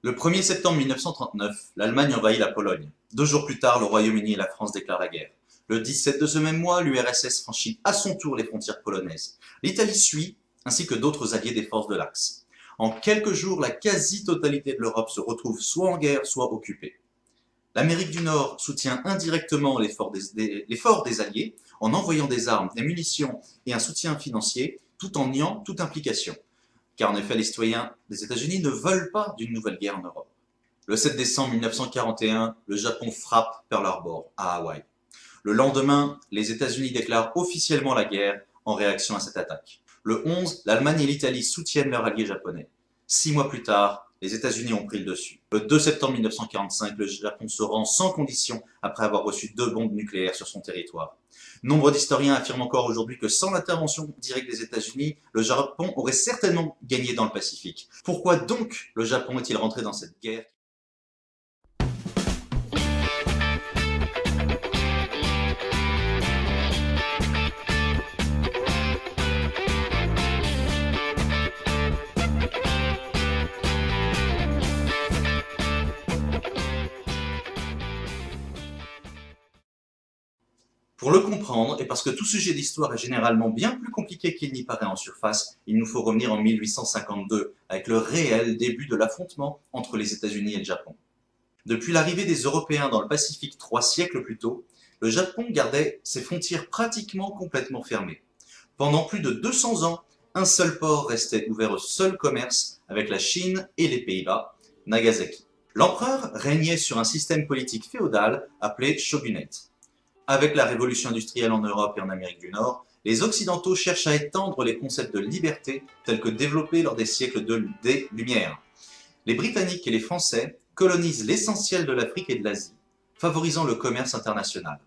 Le 1er septembre 1939, l'Allemagne envahit la Pologne. 2 jours plus tard, le Royaume-Uni et la France déclarent la guerre. Le 17 de ce même mois, l'URSS franchit à son tour les frontières polonaises. L'Italie suit, ainsi que d'autres alliés des forces de l'Axe. En quelques jours, la quasi-totalité de l'Europe se retrouve soit en guerre, soit occupée. L'Amérique du Nord soutient indirectement l'effort des Alliés en envoyant des armes, des munitions et un soutien financier, tout en niant toute implication. Car en effet, les citoyens des États-Unis ne veulent pas d'une nouvelle guerre en Europe. Le 7 décembre 1941, le Japon frappe Pearl Harbor, à Hawaï. Le lendemain, les États-Unis déclarent officiellement la guerre en réaction à cette attaque. Le 11, l'Allemagne et l'Italie soutiennent leurs alliés japonais. 6 mois plus tard, les États-Unis ont pris le dessus. Le 2 septembre 1945, le Japon se rend sans condition après avoir reçu 2 bombes nucléaires sur son territoire. Nombre d'historiens affirment encore aujourd'hui que sans l'intervention directe des États-Unis, le Japon aurait certainement gagné dans le Pacifique. Pourquoi donc le Japon est-il rentré dans cette guerre ? Pour le comprendre, et parce que tout sujet d'histoire est généralement bien plus compliqué qu'il n'y paraît en surface, il nous faut revenir en 1852, avec le réel début de l'affrontement entre les États-Unis et le Japon. Depuis l'arrivée des Européens dans le Pacifique 3 siècles plus tôt, le Japon gardait ses frontières pratiquement complètement fermées. Pendant plus de 200 ans, un seul port restait ouvert au seul commerce avec la Chine et les Pays-Bas, Nagasaki. L'empereur régnait sur un système politique féodal appelé shogunate. Avec la révolution industrielle en Europe et en Amérique du Nord, les Occidentaux cherchent à étendre les concepts de liberté tels que développés lors des siècles des Lumières. Les Britanniques et les Français colonisent l'essentiel de l'Afrique et de l'Asie, favorisant le commerce international.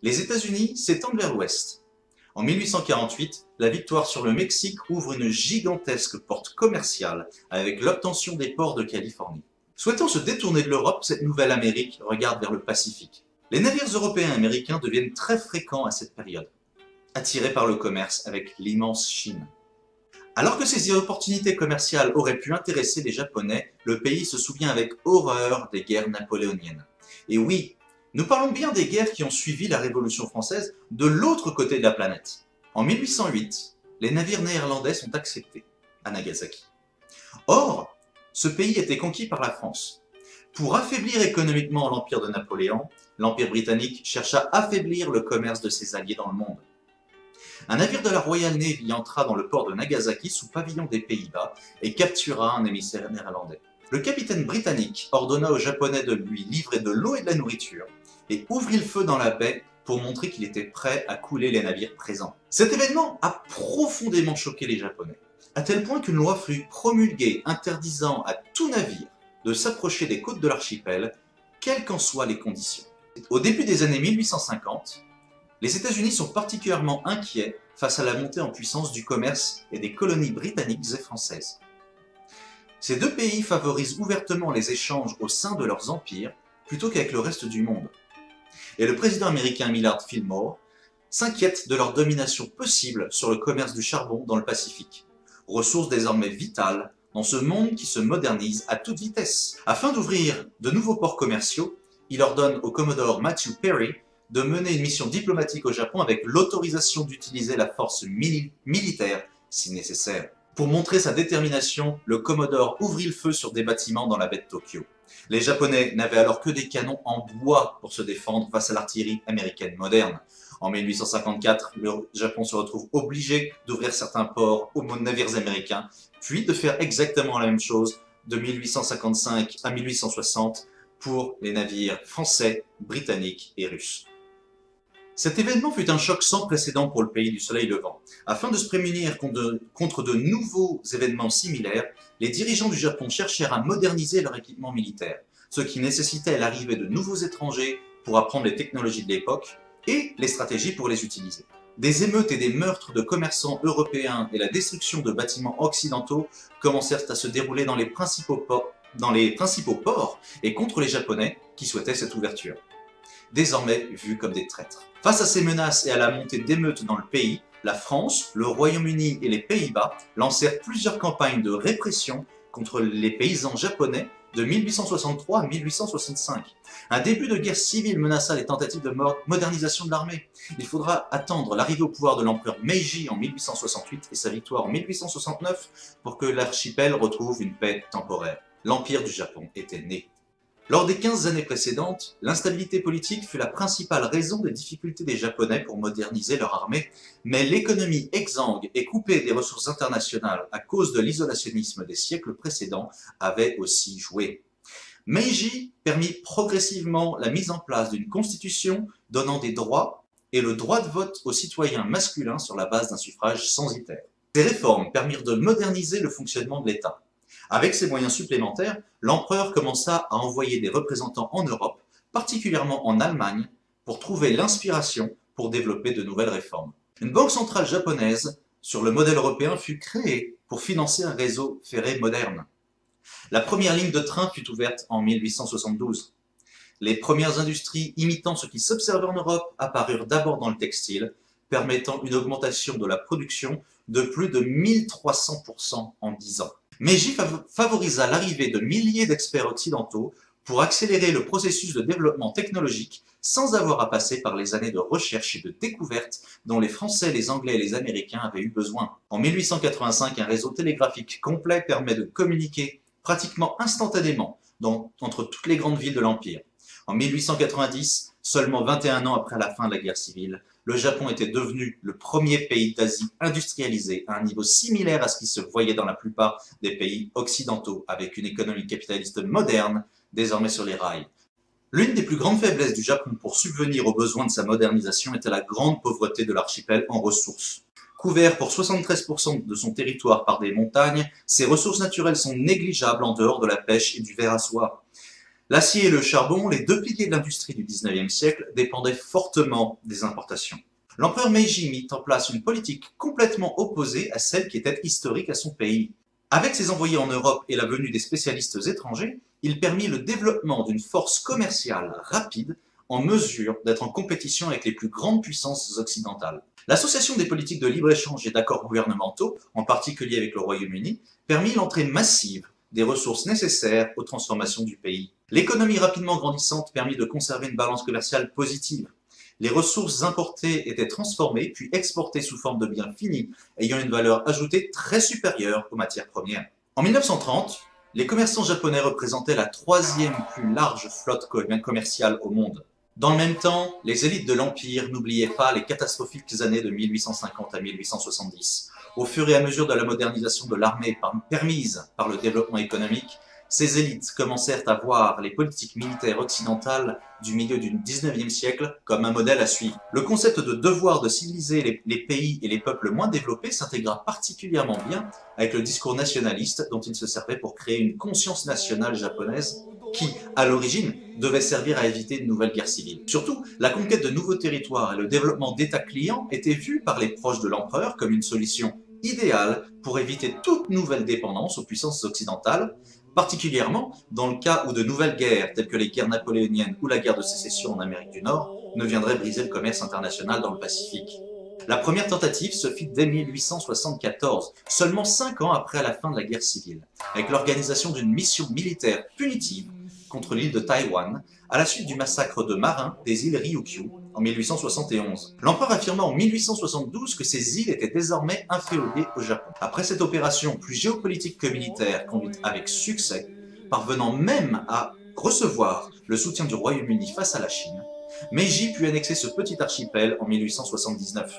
Les États-Unis s'étendent vers l'ouest. En 1848, la victoire sur le Mexique ouvre une gigantesque porte commerciale avec l'obtention des ports de Californie. Souhaitant se détourner de l'Europe, cette nouvelle Amérique regarde vers le Pacifique. Les navires européens et américains deviennent très fréquents à cette période, attirés par le commerce avec l'immense Chine. Alors que ces opportunités commerciales auraient pu intéresser les Japonais, le pays se souvient avec horreur des guerres napoléoniennes. Et oui, nous parlons bien des guerres qui ont suivi la Révolution française de l'autre côté de la planète. En 1808, les navires néerlandais sont acceptés à Nagasaki. Or, ce pays était conquis par la France. Pour affaiblir économiquement l'empire de Napoléon, l'Empire britannique chercha à affaiblir le commerce de ses alliés dans le monde. Un navire de la Royal Navy entra dans le port de Nagasaki sous pavillon des Pays-Bas et captura un émissaire néerlandais. Le capitaine britannique ordonna aux Japonais de lui livrer de l'eau et de la nourriture et ouvrit le feu dans la baie pour montrer qu'il était prêt à couler les navires présents. Cet événement a profondément choqué les Japonais, à tel point qu'une loi fut promulguée interdisant à tout navire de s'approcher des côtes de l'archipel, quelles qu'en soient les conditions. Au début des années 1850, les États-Unis sont particulièrement inquiets face à la montée en puissance du commerce et des colonies britanniques et françaises. Ces deux pays favorisent ouvertement les échanges au sein de leurs empires plutôt qu'avec le reste du monde. Et le président américain Millard Fillmore s'inquiète de leur domination possible sur le commerce du charbon dans le Pacifique, ressource désormais vitale dans ce monde qui se modernise à toute vitesse. Afin d'ouvrir de nouveaux ports commerciaux, il ordonne au commodore Matthew Perry de mener une mission diplomatique au Japon avec l'autorisation d'utiliser la force militaire si nécessaire. Pour montrer sa détermination, le commodore ouvrit le feu sur des bâtiments dans la baie de Tokyo. Les Japonais n'avaient alors que des canons en bois pour se défendre face à l'artillerie américaine moderne. En 1854, le Japon se retrouve obligé d'ouvrir certains ports aux navires américains, puis de faire exactement la même chose de 1855 à 1860 pour les navires français, britanniques et russes. Cet événement fut un choc sans précédent pour le pays du soleil levant. Afin de se prémunir contre de nouveaux événements similaires, les dirigeants du Japon cherchèrent à moderniser leur équipement militaire, ce qui nécessitait l'arrivée de nouveaux étrangers pour apprendre les technologies de l'époque et les stratégies pour les utiliser. Des émeutes et des meurtres de commerçants européens et la destruction de bâtiments occidentaux commencèrent à se dérouler dans les principaux ports et contre les Japonais qui souhaitaient cette ouverture, désormais vus comme des traîtres. Face à ces menaces et à la montée d'émeutes dans le pays, la France, le Royaume-Uni et les Pays-Bas lancèrent plusieurs campagnes de répression contre les paysans japonais de 1863 à 1865. Un début de guerre civile menaça les tentatives de modernisation de l'armée. Il faudra attendre l'arrivée au pouvoir de l'empereur Meiji en 1868 et sa victoire en 1869 pour que l'archipel retrouve une paix temporaire. L'Empire du Japon était né. Lors des 15 années précédentes, l'instabilité politique fut la principale raison des difficultés des Japonais pour moderniser leur armée, mais l'économie exsangue et coupée des ressources internationales à cause de l'isolationnisme des siècles précédents avait aussi joué. Meiji permit progressivement la mise en place d'une constitution donnant des droits et le droit de vote aux citoyens masculins sur la base d'un suffrage censitaire. Ces réformes permirent de moderniser le fonctionnement de l'État. Avec ces moyens supplémentaires, l'empereur commença à envoyer des représentants en Europe, particulièrement en Allemagne, pour trouver l'inspiration pour développer de nouvelles réformes. Une banque centrale japonaise, sur le modèle européen, fut créée pour financer un réseau ferré moderne. La première ligne de train fut ouverte en 1872. Les premières industries imitant ce qui s'observait en Europe apparurent d'abord dans le textile, permettant une augmentation de la production de plus de 1300% en 10 ans. Meiji favorisa l'arrivée de milliers d'experts occidentaux pour accélérer le processus de développement technologique sans avoir à passer par les années de recherche et de découverte dont les Français, les Anglais et les Américains avaient eu besoin. En 1885, un réseau télégraphique complet permet de communiquer pratiquement instantanément entre toutes les grandes villes de l'Empire. En 1890, seulement 21 ans après la fin de la guerre civile, le Japon était devenu le premier pays d'Asie industrialisé à un niveau similaire à ce qui se voyait dans la plupart des pays occidentaux, avec une économie capitaliste moderne, désormais sur les rails. L'une des plus grandes faiblesses du Japon pour subvenir aux besoins de sa modernisation était la grande pauvreté de l'archipel en ressources. Couvert pour 73% de son territoire par des montagnes, ses ressources naturelles sont négligeables en dehors de la pêche et du ver à soie. L'acier et le charbon, les deux piliers de l'industrie du XIXe siècle, dépendaient fortement des importations. L'empereur Meiji mit en place une politique complètement opposée à celle qui était historique à son pays. Avec ses envoyés en Europe et la venue des spécialistes étrangers, il permit le développement d'une force commerciale rapide en mesure d'être en compétition avec les plus grandes puissances occidentales. L'association des politiques de libre-échange et d'accords gouvernementaux, en particulier avec le Royaume-Uni, permit l'entrée massive des ressources nécessaires aux transformations du pays. L'économie rapidement grandissante permit de conserver une balance commerciale positive. Les ressources importées étaient transformées puis exportées sous forme de biens finis, ayant une valeur ajoutée très supérieure aux matières premières. En 1930, les commerçants japonais représentaient la troisième plus large flotte commerciale au monde. Dans le même temps, les élites de l'Empire n'oubliaient pas les catastrophiques années de 1850 à 1870. Au fur et à mesure de la modernisation de l'armée permise par le développement économique, ces élites commencèrent à voir les politiques militaires occidentales du milieu du XIXe siècle comme un modèle à suivre. Le concept de devoir de civiliser les pays et les peuples moins développés s'intégra particulièrement bien avec le discours nationaliste dont il se servait pour créer une conscience nationale japonaise qui, à l'origine, devait servir à éviter une nouvelle guerre civile. Surtout, la conquête de nouveaux territoires et le développement d'États clients étaient vus par les proches de l'empereur comme une solution idéale pour éviter toute nouvelle dépendance aux puissances occidentales, particulièrement dans le cas où de nouvelles guerres, telles que les guerres napoléoniennes ou la guerre de sécession en Amérique du Nord, ne viendraient briser le commerce international dans le Pacifique. La première tentative se fit dès 1874, seulement 5 ans après la fin de la guerre civile, avec l'organisation d'une mission militaire punitive contre l'île de Taïwan, à la suite du massacre de marins des îles Ryukyu en 1871. L'empereur affirma en 1872 que ces îles étaient désormais inféodées au Japon. Après cette opération plus géopolitique que militaire, conduite avec succès, parvenant même à recevoir le soutien du Royaume-Uni face à la Chine, Meiji put annexer ce petit archipel en 1879.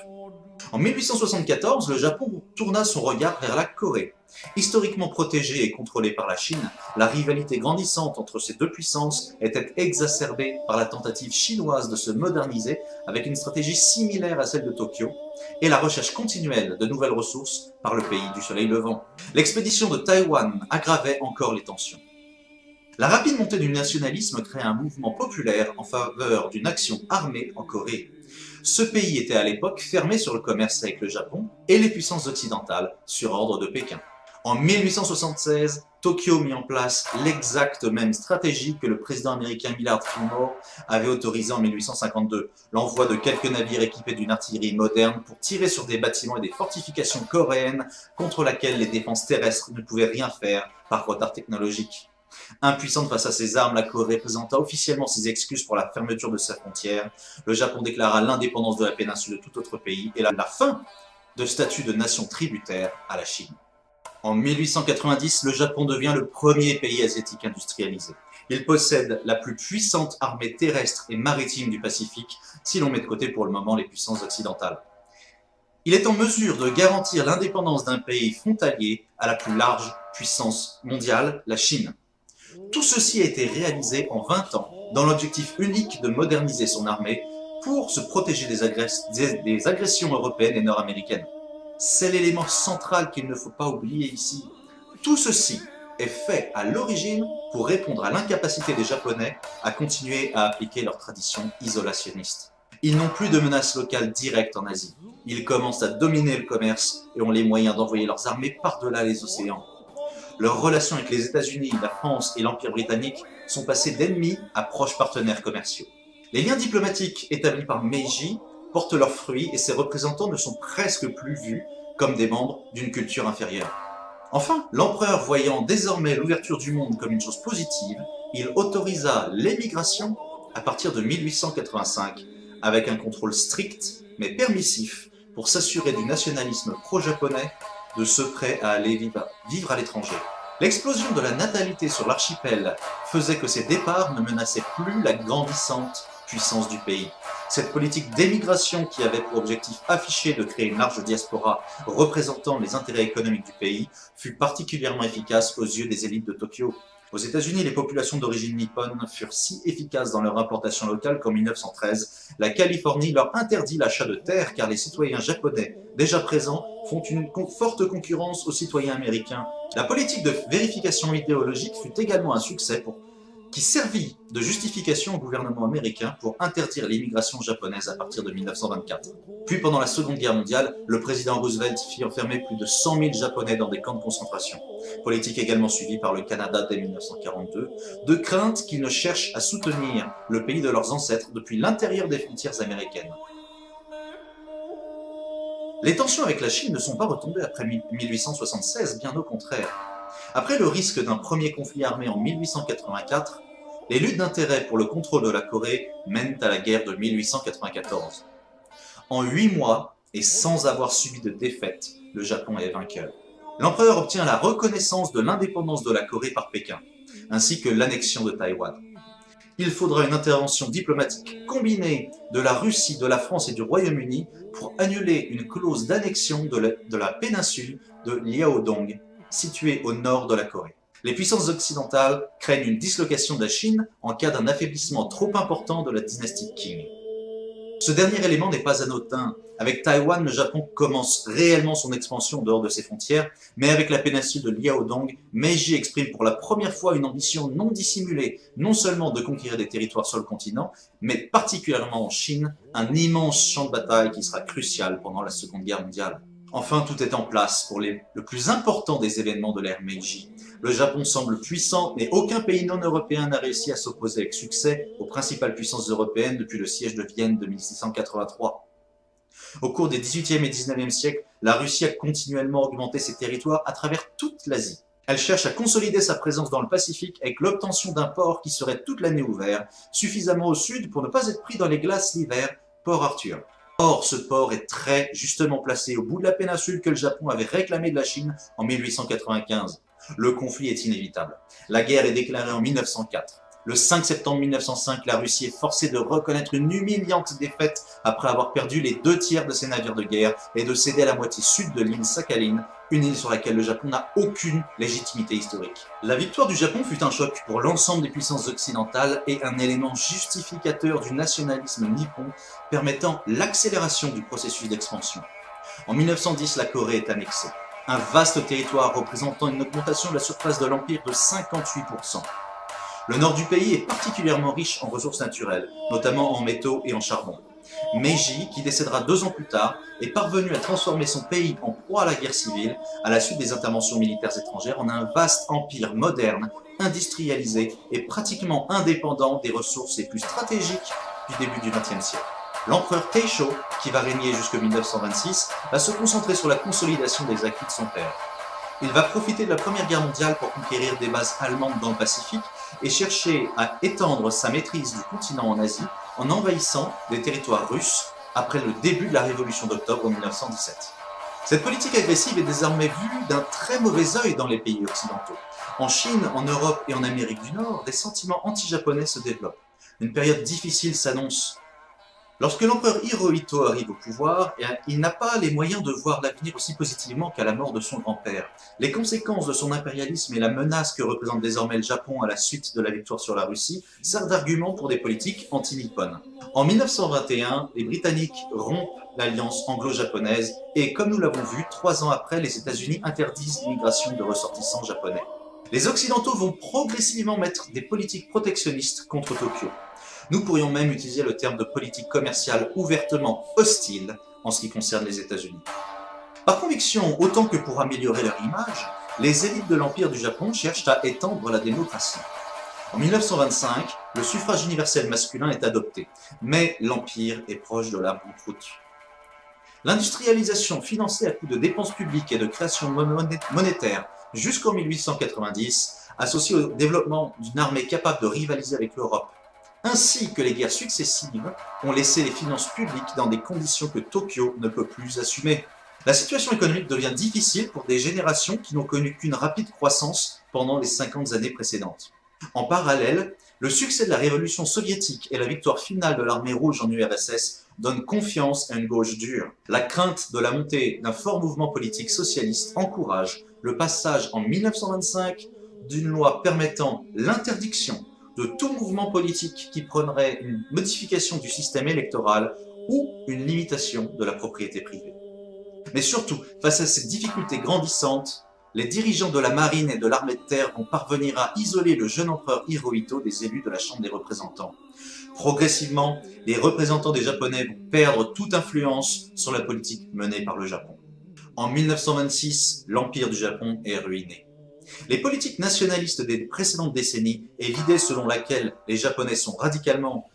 En 1874, le Japon tourna son regard vers la Corée. Historiquement protégée et contrôlée par la Chine, la rivalité grandissante entre ces deux puissances était exacerbée par la tentative chinoise de se moderniser avec une stratégie similaire à celle de Tokyo et la recherche continuelle de nouvelles ressources par le pays du soleil levant. L'expédition de Taïwan aggravait encore les tensions. La rapide montée du nationalisme crée un mouvement populaire en faveur d'une action armée en Corée. Ce pays était à l'époque fermé sur le commerce avec le Japon et les puissances occidentales sur ordre de Pékin. En 1876, Tokyo mit en place l'exacte même stratégie que le président américain Millard Fillmore avait autorisé en 1852, l'envoi de quelques navires équipés d'une artillerie moderne pour tirer sur des bâtiments et des fortifications coréennes contre laquelle les défenses terrestres ne pouvaient rien faire par retard technologique. Impuissante face à ces armes, la Corée présenta officiellement ses excuses pour la fermeture de sa frontière. Le Japon déclara l'indépendance de la péninsule de tout autre pays et la fin de statut de nation tributaire à la Chine. En 1890, le Japon devient le premier pays asiatique industrialisé. Il possède la plus puissante armée terrestre et maritime du Pacifique, si l'on met de côté pour le moment les puissances occidentales. Il est en mesure de garantir l'indépendance d'un pays frontalier à la plus large puissance mondiale, la Chine. Tout ceci a été réalisé en 20 ans, dans l'objectif unique de moderniser son armée pour se protéger des agressions européennes et nord-américaines. C'est l'élément central qu'il ne faut pas oublier ici. Tout ceci est fait à l'origine pour répondre à l'incapacité des Japonais à continuer à appliquer leur tradition isolationniste. Ils n'ont plus de menaces locales directes en Asie. Ils commencent à dominer le commerce et ont les moyens d'envoyer leurs armées par-delà les océans. Leurs relations avec les États-Unis, la France et l'Empire britannique sont passées d'ennemis à proches partenaires commerciaux. Les liens diplomatiques établis par Meiji portent leurs fruits et ses représentants ne sont presque plus vus comme des membres d'une culture inférieure. Enfin, l'empereur voyant désormais l'ouverture du monde comme une chose positive, il autorisa l'émigration à partir de 1885 avec un contrôle strict mais permissif pour s'assurer du nationalisme pro-japonais de ceux prêts à aller vivre à l'étranger. L'explosion de la natalité sur l'archipel faisait que ces départs ne menaçaient plus la grandissante puissance du pays. Cette politique d'émigration qui avait pour objectif affiché de créer une large diaspora représentant les intérêts économiques du pays fut particulièrement efficace aux yeux des élites de Tokyo. Aux États-Unis, les populations d'origine nippone furent si efficaces dans leur implantation locale qu'en 1913, la Californie leur interdit l'achat de terres car les citoyens japonais déjà présents font une forte concurrence aux citoyens américains. La politique de vérification idéologique fut également un succès qui servit de justification au gouvernement américain pour interdire l'immigration japonaise à partir de 1924. Puis pendant la Seconde Guerre mondiale, le président Roosevelt fit enfermer plus de 100 000 Japonais dans des camps de concentration. Politique également suivie par le Canada dès 1942, de crainte qu'ils ne cherchent à soutenir le pays de leurs ancêtres depuis l'intérieur des frontières américaines. Les tensions avec la Chine ne sont pas retombées après 1876, bien au contraire. Après le risque d'un premier conflit armé en 1884, les luttes d'intérêt pour le contrôle de la Corée mènent à la guerre de 1894. En 8 mois, et sans avoir subi de défaite, le Japon est vainqueur. L'empereur obtient la reconnaissance de l'indépendance de la Corée par Pékin, ainsi que l'annexion de Taïwan. Il faudra une intervention diplomatique combinée de la Russie, de la France et du Royaume-Uni pour annuler une clause d'annexion de la péninsule de Liaodong, située au nord de la Corée. Les puissances occidentales craignent une dislocation de la Chine en cas d'un affaiblissement trop important de la dynastie Qing. Ce dernier élément n'est pas anodin. Avec Taïwan, le Japon commence réellement son expansion en dehors de ses frontières, mais avec la péninsule de Liaodong, Meiji exprime pour la première fois une ambition non dissimulée, non seulement de conquérir des territoires sur le continent, mais particulièrement en Chine, un immense champ de bataille qui sera crucial pendant la Seconde Guerre mondiale. Enfin, tout est en place pour le plus important des événements de l'ère Meiji. Le Japon semble puissant, mais aucun pays non européen n'a réussi à s'opposer avec succès aux principales puissances européennes depuis le siège de Vienne de 1683. Au cours des XVIIIe et XIXe siècles, la Russie a continuellement augmenté ses territoires à travers toute l'Asie. Elle cherche à consolider sa présence dans le Pacifique avec l'obtention d'un port qui serait toute l'année ouvert, suffisamment au sud pour ne pas être pris dans les glaces l'hiver, Port Arthur. Or, ce port est très justement placé au bout de la péninsule que le Japon avait réclamé de la Chine en 1895. Le conflit est inévitable. La guerre est déclarée en 1904. Le 5 septembre 1905, la Russie est forcée de reconnaître une humiliante défaite après avoir perdu les 2/3 de ses navires de guerre et de céder la moitié sud de l'île Sakhaline, une île sur laquelle le Japon n'a aucune légitimité historique. La victoire du Japon fut un choc pour l'ensemble des puissances occidentales et un élément justificateur du nationalisme nippon permettant l'accélération du processus d'expansion. En 1910, la Corée est annexée. Un vaste territoire représentant une augmentation de la surface de l'Empire de 58%. Le nord du pays est particulièrement riche en ressources naturelles, notamment en métaux et en charbon. Meiji, qui décédera 2 ans plus tard, est parvenu à transformer son pays en proie à la guerre civile, à la suite des interventions militaires étrangères, en un vaste empire moderne, industrialisé et pratiquement indépendant des ressources les plus stratégiques du début du XXe siècle. L'empereur Taisho, qui va régner jusqu'en 1926, va se concentrer sur la consolidation des acquis de son père. Il va profiter de la Première Guerre mondiale pour conquérir des bases allemandes dans le Pacifique et chercher à étendre sa maîtrise du continent en Asie en envahissant des territoires russes après le début de la Révolution d'octobre en 1917. Cette politique agressive est désormais vue d'un très mauvais œil dans les pays occidentaux. En Chine, en Europe et en Amérique du Nord, des sentiments anti-japonais se développent. Une période difficile s'annonce. Lorsque l'empereur Hirohito arrive au pouvoir, il n'a pas les moyens de voir l'avenir aussi positivement qu'à la mort de son grand-père. Les conséquences de son impérialisme et la menace que représente désormais le Japon à la suite de la victoire sur la Russie servent d'argument pour des politiques anti-nippones. En 1921, les Britanniques rompent l'alliance anglo-japonaise et, comme nous l'avons vu, 3 ans après, les États-Unis interdisent l'immigration de ressortissants japonais. Les Occidentaux vont progressivement mettre des politiques protectionnistes contre Tokyo. Nous pourrions même utiliser le terme de politique commerciale ouvertement hostile en ce qui concerne les États-Unis. Par conviction, autant que pour améliorer leur image, les élites de l'Empire du Japon cherchent à étendre la démocratie. En 1925, le suffrage universel masculin est adopté, mais l'Empire est proche de la banqueroute. L'industrialisation financée à coup de dépenses publiques et de création monétaire jusqu'en 1890, associée au développement d'une armée capable de rivaliser avec l'Europe, ainsi que les guerres successives, ont laissé les finances publiques dans des conditions que Tokyo ne peut plus assumer. La situation économique devient difficile pour des générations qui n'ont connu qu'une rapide croissance pendant les 50 années précédentes. En parallèle, le succès de la révolution soviétique et la victoire finale de l'armée rouge en URSS donnent confiance à une gauche dure. La crainte de la montée d'un fort mouvement politique socialiste encourage le passage en 1925 d'une loi permettant l'interdiction de tout mouvement politique qui prendrait une modification du système électoral ou une limitation de la propriété privée. Mais surtout, face à ces difficultés grandissantes, les dirigeants de la marine et de l'armée de terre vont parvenir à isoler le jeune empereur Hirohito des élus de la Chambre des représentants. Progressivement, les représentants des Japonais vont perdre toute influence sur la politique menée par le Japon. En 1926, l'Empire du Japon est ruiné. Les politiques nationalistes des précédentes décennies et l'idée selon laquelle les Japonais sont radicalement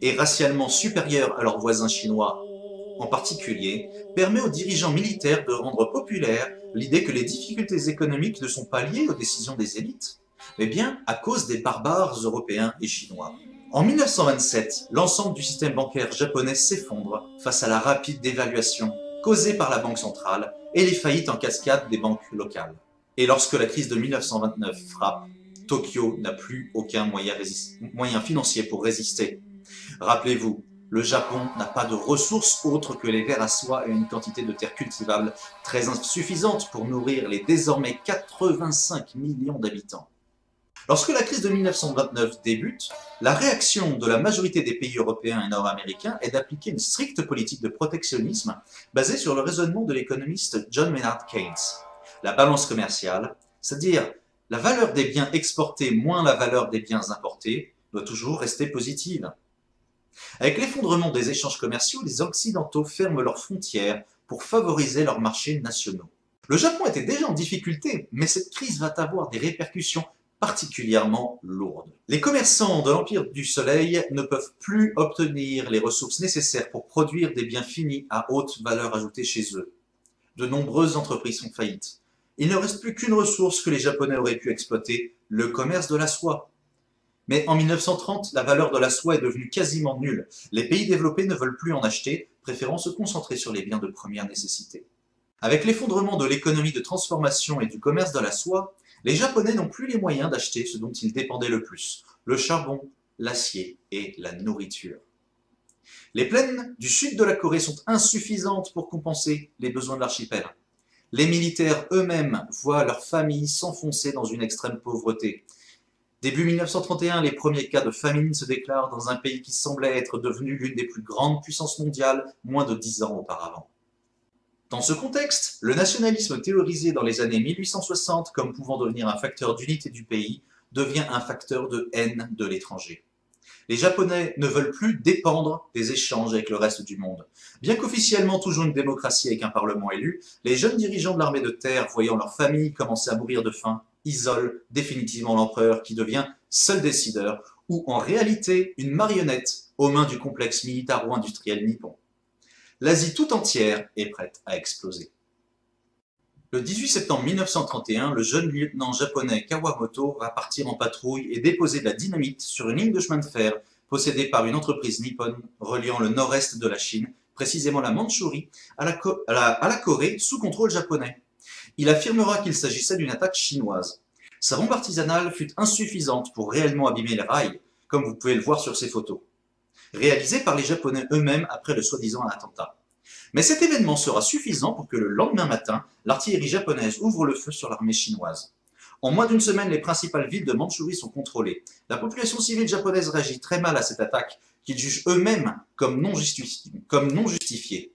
et racialement supérieurs à leurs voisins chinois en particulier, permet aux dirigeants militaires de rendre populaire l'idée que les difficultés économiques ne sont pas liées aux décisions des élites, mais bien à cause des barbares européens et chinois. En 1927, l'ensemble du système bancaire japonais s'effondre face à la rapide dévaluation causée par la Banque centrale et les faillites en cascade des banques locales. Et lorsque la crise de 1929 frappe, Tokyo n'a plus aucun moyen financier pour résister. Rappelez-vous, le Japon n'a pas de ressources autres que les vers à soie et une quantité de terres cultivables très insuffisante pour nourrir les désormais 85 millions d'habitants. Lorsque la crise de 1929 débute, la réaction de la majorité des pays européens et nord-américains est d'appliquer une stricte politique de protectionnisme basée sur le raisonnement de l'économiste John Maynard Keynes. La balance commerciale, c'est-à-dire la valeur des biens exportés moins la valeur des biens importés, doit toujours rester positive. Avec l'effondrement des échanges commerciaux, les Occidentaux ferment leurs frontières pour favoriser leurs marchés nationaux. Le Japon était déjà en difficulté, mais cette crise va avoir des répercussions particulièrement lourdes. Les commerçants de l'Empire du Soleil ne peuvent plus obtenir les ressources nécessaires pour produire des biens finis à haute valeur ajoutée chez eux. De nombreuses entreprises font faillite. Il ne reste plus qu'une ressource que les Japonais auraient pu exploiter, le commerce de la soie. Mais en 1930, la valeur de la soie est devenue quasiment nulle. Les pays développés ne veulent plus en acheter, préférant se concentrer sur les biens de première nécessité. Avec l'effondrement de l'économie de transformation et du commerce de la soie, les Japonais n'ont plus les moyens d'acheter ce dont ils dépendaient le plus, le charbon, l'acier et la nourriture. Les plaines du sud de la Corée sont insuffisantes pour compenser les besoins de l'archipel. Les militaires eux-mêmes voient leurs familles s'enfoncer dans une extrême pauvreté. Début 1931, les premiers cas de famine se déclarent dans un pays qui semblait être devenu l'une des plus grandes puissances mondiales moins de 10 ans auparavant. Dans ce contexte, le nationalisme théorisé dans les années 1860 comme pouvant devenir un facteur d'unité du pays devient un facteur de haine de l'étranger. Les Japonais ne veulent plus dépendre des échanges avec le reste du monde. Bien qu'officiellement toujours une démocratie avec un parlement élu, les jeunes dirigeants de l'armée de terre, voyant leur famille commencer à mourir de faim, isolent définitivement l'empereur qui devient seul décideur, ou en réalité une marionnette aux mains du complexe militaro-industriel nippon. L'Asie tout entière est prête à exploser. Le 18 septembre 1931, le jeune lieutenant japonais Kawamoto va partir en patrouille et déposer de la dynamite sur une ligne de chemin de fer possédée par une entreprise nippone reliant le nord-est de la Chine, précisément la Mandchourie, à la Corée sous contrôle japonais. Il affirmera qu'il s'agissait d'une attaque chinoise. Sa bombe artisanale fut insuffisante pour réellement abîmer les rails, comme vous pouvez le voir sur ces photos, réalisées par les Japonais eux-mêmes après le soi-disant attentat. Mais cet événement sera suffisant pour que le lendemain matin, l'artillerie japonaise ouvre le feu sur l'armée chinoise. En moins d'une semaine, les principales villes de Mandchourie sont contrôlées. La population civile japonaise réagit très mal à cette attaque, qu'ils jugent eux-mêmes comme non justifiée.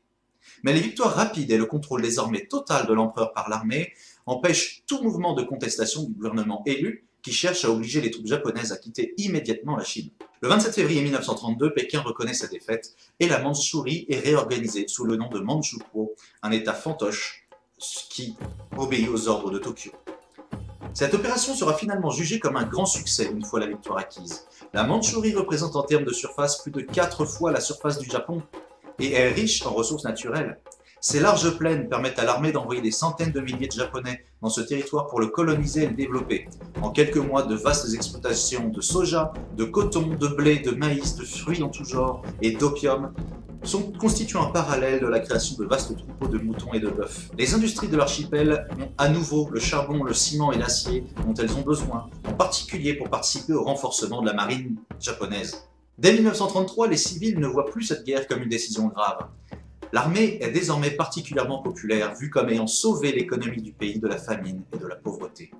Mais les victoires rapides et le contrôle désormais total de l'empereur par l'armée empêchent tout mouvement de contestation du gouvernement élu qui cherche à obliger les troupes japonaises à quitter immédiatement la Chine. Le 27 février 1932, Pékin reconnaît sa défaite et la Mandchourie est réorganisée sous le nom de Mandchoukouo, un état fantoche qui obéit aux ordres de Tokyo. Cette opération sera finalement jugée comme un grand succès une fois la victoire acquise. La Mandchourie représente en termes de surface plus de 4 fois la surface du Japon et est riche en ressources naturelles. Ces larges plaines permettent à l'armée d'envoyer des centaines de milliers de Japonais dans ce territoire pour le coloniser et le développer. En quelques mois, de vastes exploitations de soja, de coton, de blé, de maïs, de fruits en tout genre et d'opium constituent un parallèle de la création de vastes troupeaux de moutons et de bœufs. Les industries de l'archipel ont à nouveau le charbon, le ciment et l'acier dont elles ont besoin, en particulier pour participer au renforcement de la marine japonaise. Dès 1933, les civils ne voient plus cette guerre comme une décision grave. L'armée est désormais particulièrement populaire, vue comme ayant sauvé l'économie du pays de la famine et de la pauvreté.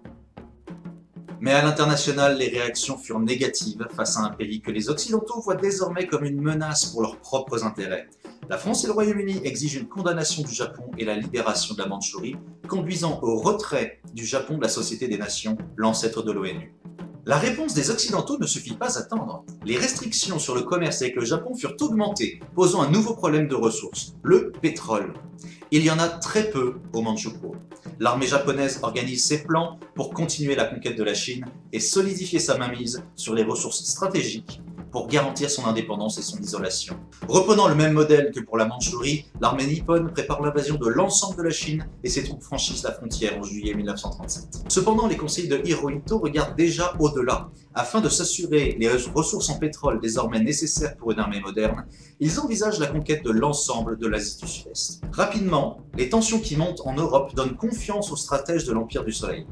Mais à l'international, les réactions furent négatives face à un pays que les Occidentaux voient désormais comme une menace pour leurs propres intérêts. La France et le Royaume-Uni exigent une condamnation du Japon et la libération de la Mandchourie, conduisant au retrait du Japon de la Société des Nations, l'ancêtre de l'ONU. La réponse des Occidentaux ne se fit pas attendre. Les restrictions sur le commerce avec le Japon furent augmentées, posant un nouveau problème de ressources, le pétrole. Il y en a très peu au Mandchoukouo. L'armée japonaise organise ses plans pour continuer la conquête de la Chine et solidifier sa mainmise sur les ressources stratégiques pour garantir son indépendance et son isolation. Reprenant le même modèle que pour la Mandchourie, l'armée nippone prépare l'invasion de l'ensemble de la Chine et ses troupes franchissent la frontière en juillet 1937. Cependant, les conseillers de Hirohito regardent déjà au-delà. Afin de s'assurer les ressources en pétrole désormais nécessaires pour une armée moderne, ils envisagent la conquête de l'ensemble de l'Asie du Sud-Est. Rapidement, les tensions qui montent en Europe donnent confiance aux stratèges de l'Empire du Soleil.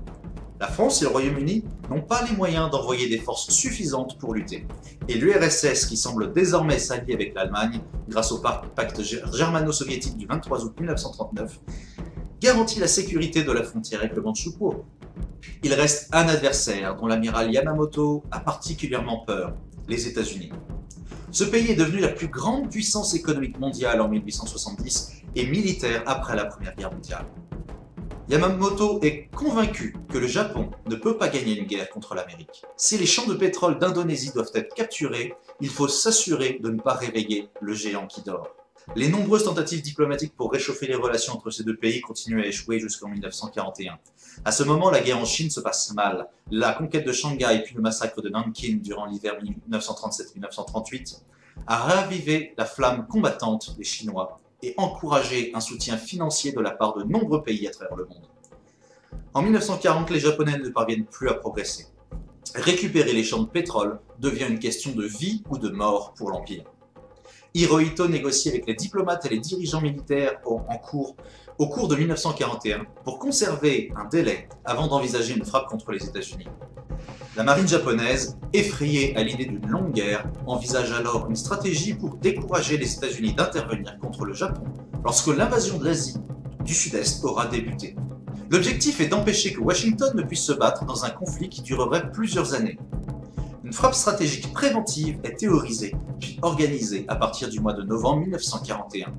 La France et le Royaume-Uni n'ont pas les moyens d'envoyer des forces suffisantes pour lutter. Et l'URSS, qui semble désormais s'allier avec l'Allemagne, grâce au pacte germano-soviétique du 23 août 1939, garantit la sécurité de la frontière avec le Mandchoukouo. Il reste un adversaire dont l'amiral Yamamoto a particulièrement peur, les États-Unis. Ce pays est devenu la plus grande puissance économique mondiale en 1870 et militaire après la Première Guerre mondiale. Yamamoto est convaincu que le Japon ne peut pas gagner une guerre contre l'Amérique. Si les champs de pétrole d'Indonésie doivent être capturés, il faut s'assurer de ne pas réveiller le géant qui dort. Les nombreuses tentatives diplomatiques pour réchauffer les relations entre ces deux pays continuent à échouer jusqu'en 1941. À ce moment, la guerre en Chine se passe mal. La conquête de Shanghai puis le massacre de Nanking durant l'hiver 1937-1938 a ravivé la flamme combattante des Chinois et encouragé un soutien financier de la part de nombreux pays à travers le monde. En 1940, les Japonais ne parviennent plus à progresser. Récupérer les champs de pétrole devient une question de vie ou de mort pour l'Empire. Hirohito négocie avec les diplomates et les dirigeants militaires au cours de 1941 pour conserver un délai avant d'envisager une frappe contre les États-Unis. La marine japonaise, effrayée à l'idée d'une longue guerre, envisage alors une stratégie pour décourager les États-Unis d'intervenir contre le Japon lorsque l'invasion de l'Asie du Sud-Est aura débuté. L'objectif est d'empêcher que Washington ne puisse se battre dans un conflit qui durerait plusieurs années. Une frappe stratégique préventive est théorisée puis organisée à partir du mois de novembre 1941.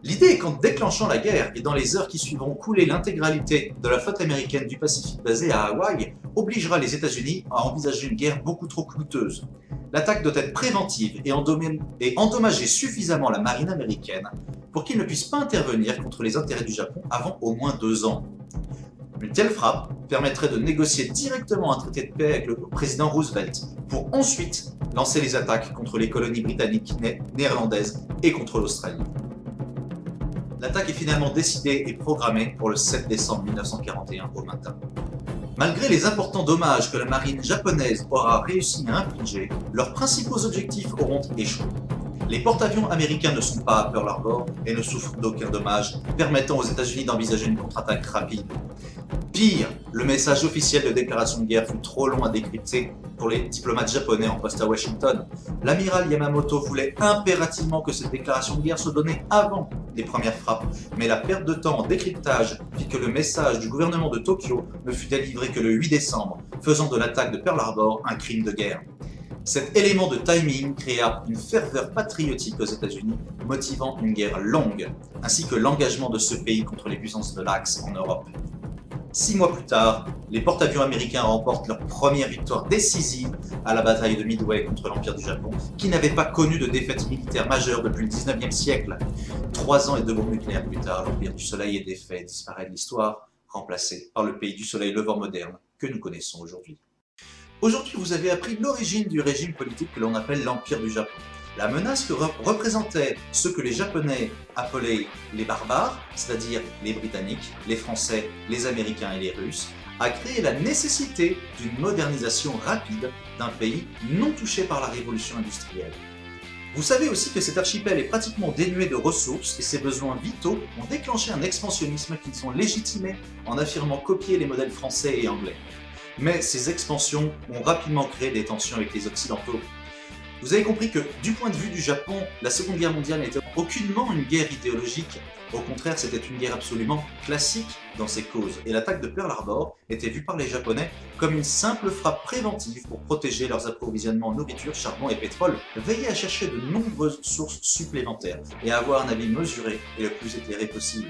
L'idée est qu'en déclenchant la guerre et dans les heures qui suivront, couler l'intégralité de la flotte américaine du Pacifique basée à Hawaï obligera les États-Unis à envisager une guerre beaucoup trop coûteuse. L'attaque doit être préventive et endommager suffisamment la marine américaine pour qu'ils ne puissent pas intervenir contre les intérêts du Japon avant au moins 2 ans. Une telle frappe permettrait de négocier directement un traité de paix avec le président Roosevelt pour ensuite lancer les attaques contre les colonies britanniques, néerlandaises et contre l'Australie. L'attaque est finalement décidée et programmée pour le 7 décembre 1941 au matin. Malgré les importants dommages que la marine japonaise aura réussi à infliger, leurs principaux objectifs auront échoué. Les porte-avions américains ne sont pas à Pearl Harbor et ne souffrent d'aucun dommage, permettant aux États-Unis d'envisager une contre-attaque rapide. Pire, le message officiel de déclaration de guerre fut trop long à décrypter pour les diplomates japonais en poste à Washington. L'amiral Yamamoto voulait impérativement que cette déclaration de guerre soit donnée avant les premières frappes, mais la perte de temps en décryptage fit que le message du gouvernement de Tokyo ne fut délivré que le 8 décembre, faisant de l'attaque de Pearl Harbor un crime de guerre. Cet élément de timing créa une ferveur patriotique aux États-Unis, motivant une guerre longue, ainsi que l'engagement de ce pays contre les puissances de l'Axe en Europe. 6 mois plus tard, les porte-avions américains remportent leur première victoire décisive à la bataille de Midway contre l'Empire du Japon, qui n'avait pas connu de défaite militaire majeure depuis le 19e siècle. 3 ans et 2 bombes nucléaires plus tard, l'Empire du Soleil est défait et disparaît de l'histoire, remplacé par le pays du Soleil levant moderne que nous connaissons aujourd'hui. Aujourd'hui, vous avez appris l'origine du régime politique que l'on appelle l'Empire du Japon. La menace que représentaient ceux que les Japonais appelaient les barbares, c'est-à-dire les Britanniques, les Français, les Américains et les Russes, a créé la nécessité d'une modernisation rapide d'un pays non touché par la révolution industrielle. Vous savez aussi que cet archipel est pratiquement dénué de ressources et ses besoins vitaux ont déclenché un expansionnisme qu'ils ont légitimé en affirmant copier les modèles français et anglais. Mais ces expansions ont rapidement créé des tensions avec les Occidentaux. Vous avez compris que, du point de vue du Japon, la Seconde Guerre mondiale n'était aucunement une guerre idéologique. Au contraire, c'était une guerre absolument classique dans ses causes. Et l'attaque de Pearl Harbor était vue par les Japonais comme une simple frappe préventive pour protéger leurs approvisionnements en nourriture, charbon et pétrole. Veillez à chercher de nombreuses sources supplémentaires et à avoir un avis mesuré et le plus éclairé possible.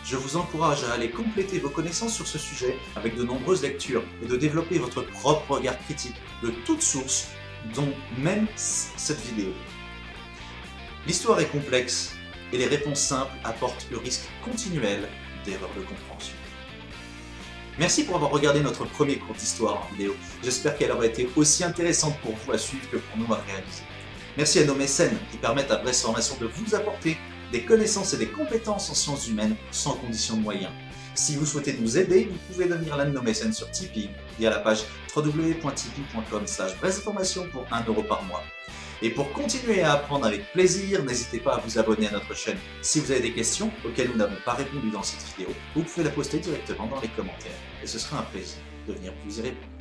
Je vous encourage à aller compléter vos connaissances sur ce sujet avec de nombreuses lectures et de développer votre propre regard critique de toutes sources, dont même cette vidéo. L'histoire est complexe et les réponses simples apportent le risque continuel d'erreurs de compréhension. Merci pour avoir regardé notre premier cours d'histoire en vidéo. J'espère qu'elle aura été aussi intéressante pour vous à suivre que pour nous à réaliser. Merci à nos mécènes qui permettent à Brest Formation de vous apporter des connaissances et des compétences en sciences humaines sans condition de moyens. Si vous souhaitez nous aider, vous pouvez devenir l'un de nos mécènes sur Tipeee via la page www.tipeee.com/brestformation pour 1 € par mois. Et pour continuer à apprendre avec plaisir, n'hésitez pas à vous abonner à notre chaîne. Si vous avez des questions auxquelles nous n'avons pas répondu dans cette vidéo, vous pouvez la poster directement dans les commentaires. Et ce sera un plaisir de venir vous y répondre.